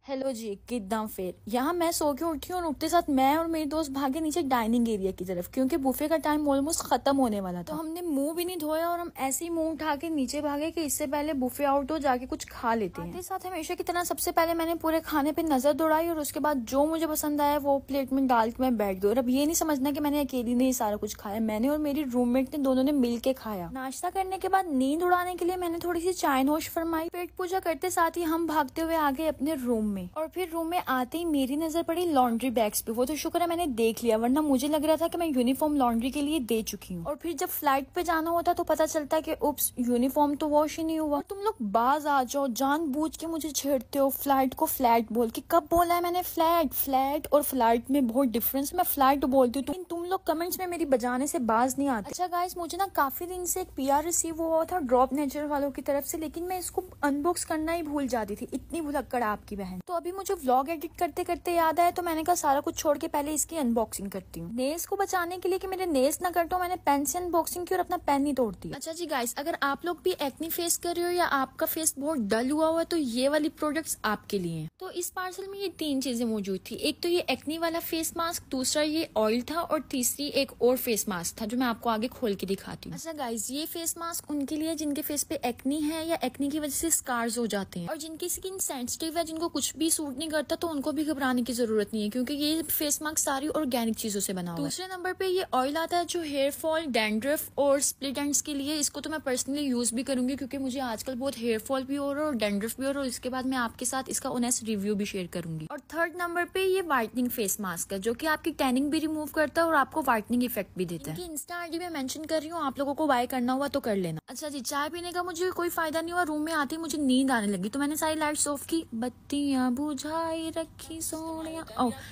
Hello जी, किद्दां फिर यहाँ मैं सो के उठी और उठते साथ मैं और मेरी दोस्त भागे नीचे डाइनिंग एरिया की तरफ, क्योंकि बुफे का टाइम ऑलमोस्ट खत्म होने वाला था। तो हमने मुंह भी नहीं धोया और हम ऐसे ही मुंह उठा के नीचे भागे कि इससे पहले बुफे आउट हो, जाके कुछ खा लेते हैं। साथ हमेशा की तरह सबसे पहले मैंने पूरे खाने पे नजर दौड़ाई और उसके बाद जो मुझे पसंद आया वो प्लेट में डाल के मैं बैठ गई। और अब ये नहीं समझना कि मैंने अकेली ने सारा कुछ खाया, मैंने और मेरी रूममेट ने दोनों ने मिल के खाया। नाश्ता करने के बाद नींद उड़ाने के लिए मैंने थोड़ी सी चाय नोश फरमाई। पेट पूजा करते साथ ही हम भागते हुए आ गए अपने रूम में। और फिर रूम में आते ही मेरी नजर पड़ी लॉन्ड्री बैग्स पे। वो तो शुक्र है मैंने देख लिया, वरना मुझे लग रहा था कि मैं यूनिफॉर्म लॉन्ड्री के लिए दे चुकी हूँ। और फिर जब फ्लाइट पे जाना होता तो पता चलता कि उप्स, यूनिफॉर्म तो वॉश ही नहीं हुआ। तुम लोग बाज आ जाओ, जानबूझ के मुझे छेड़ते हो फ्लाइट को फ्लैट बोल के। कब बोला है मैंने फ्लैट? फ्लैट और फ्लाइट में बहुत डिफरेंस। मैं फ्लाइट बोलती हूँ, तुम लोग कमेंट्स में मेरी बजाने से बाज नहीं आते। अच्छा गाइस, मुझे ना काफी दिन से एक पीआर रिसीव हुआ था ड्रॉप नेचर वालों की तरफ से, लेकिन मैं इसको अनबॉक्स करना ही भूल जाती थी, इतनी भुलक्कड़ आपकी बहन। तो अभी मुझे व्लॉग एडिट करते करते याद आया, तो मैंने कहा सारा कुछ छोड़ के पहले इसकी अनबॉक्सिंग करती हूँ। नेल्स को बचाने के लिए कि मेरे नेल्स ना कटो, मैंने पेन से अनबॉक्सिंग की और अपना पेन नहीं तोड़ती। अच्छा जी गाइस, अगर आप लोग भी एक्ने फेस कर रहे हो या आपका फेस बहुत डल हुआ है तो ये वाली प्रोडक्ट्स आपके लिए हैं। तो इस पार्सल में ये 3 चीजें मौजूद थी। एक तो ये एक्ने वाला फेस मास्क, दूसरा ये ऑयल था और तीसरी एक और फेस मास्क था जो मैं आपको आगे खोल के दिखाती हूँ। अच्छा गाइस, ये फेस मास्क उनके लिए जिनके फेस पे एक्ने है या एक्ने की वजह से स्कार्स हो जाते हैं, और जिनकी स्किन सेंसिटिव है, जिनको कुछ भी सूट नहीं करता, तो उनको भी घबराने की जरूरत नहीं है, क्योंकि ये फेस मास्क सारी ऑर्गेनिक चीजों से बना हुआ है। दूसरे नंबर पे ये ऑयल आता है जो हेयर फॉल, डैंड्रफ और स्प्लिट एंड्स के लिए। इसको तो मैं पर्सनली यूज भी करूंगी, क्योंकि मुझे आजकल बहुत हेयर फॉल भी हो रहा है और डैंड्रफ भी हो रहा है, और इसके बाद मैं आपके साथ इसका ऑनेस्ट रिव्यू भी शेयर करूंगी। और थर्ड नंबर पे ये व्हाइटनिंग फेस मास्क है, जो कि आपकी टैनिंग भी रिमूव करता है और आपको व्हाइटनिंग इफेक्ट भी देता है। इंस्टा आईडी में मेंशन कर रही हूँ, आप लोगों को बाय करना हुआ तो कर लेना। अच्छा जी, चाय पीने का मुझे कोई फायदा नहीं हुआ। रूम में आती मुझे नींद आने लगी, तो मैंने सारी लाइट्स ऑफ की, बत्तियां बुझाई रखी सोनिया।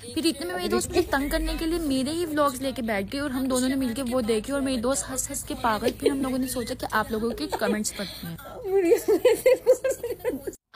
फिर इतने में मेरी दोस्त मुझे तंग करने के लिए मेरे ही व्लॉग्स लेके बैठ गई और हम दोनों ने मिलके वो देखे और मेरी दोस्त हंस हंस के पागल। फिर हम लोगों ने सोचा कि आप लोगों के कमेंट्स पढ़ते हैं।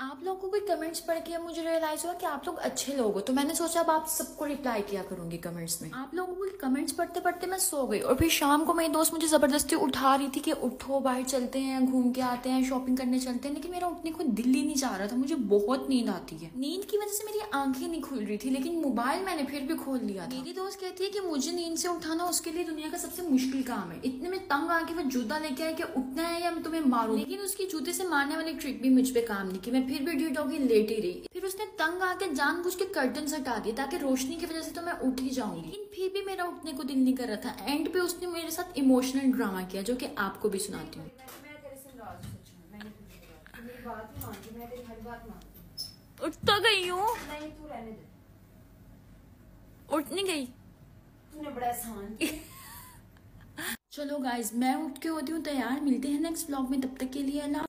आप लोगों के कमेंट्स पढ़ के मुझे रियलाइज हुआ कि आप लोग अच्छे लोग हो, तो मैंने सोचा अब आप सबको रिप्लाई किया करूंगी कमेंट्स में। आप लोगों के कमेंट्स पढ़ते पढ़ते मैं सो गई, और फिर शाम को मेरी दोस्त मुझे जबरदस्ती उठा रही थी कि उठो, बाहर चलते हैं, घूम के आते हैं, शॉपिंग करने चलते हैं। लेकिन मेरा उठने को दिल ही नहीं चाह रहा था, मुझे बहुत नींद आती है। नींद की वजह से मेरी आंखें नहीं खुल रही थी, लेकिन मोबाइल मैंने फिर भी खोल लिया था। मेरी दोस्त कहती है कि मुझे नींद से उठाना उसके लिए दुनिया का सबसे मुश्किल काम है। इतने में तंग आके वो जूता लेके आए कि उठना है या मैं तुम्हें मारूं, लेकिन उसकी जूते से मारने वाली ट्रिक भी मुझ पे काम नहीं की। मैं फिर भी ढीठ होगी लेटी रही। फिर उसने तंग आके जानबूझ के कर्टन हटा दिए ताकि रोशनी की वजह से तो मैं उठ ही जाऊंगी, लेकिन फिर भी मेरा उठने को दिल नहीं कर रहा था। एंड पे उसने मेरे साथ इमोशनल ड्रामा किया, जो कि आपको भी सुनाती हूँ। उठ तो गई हूँ, उठ नहीं गई। तूने बड़ा आसान। चलो गाइज, मैं उठ के होती हूँ तैयार। मिलते हैं नेक्स्ट व्लॉग में, तब तक के लिए अल्लाह।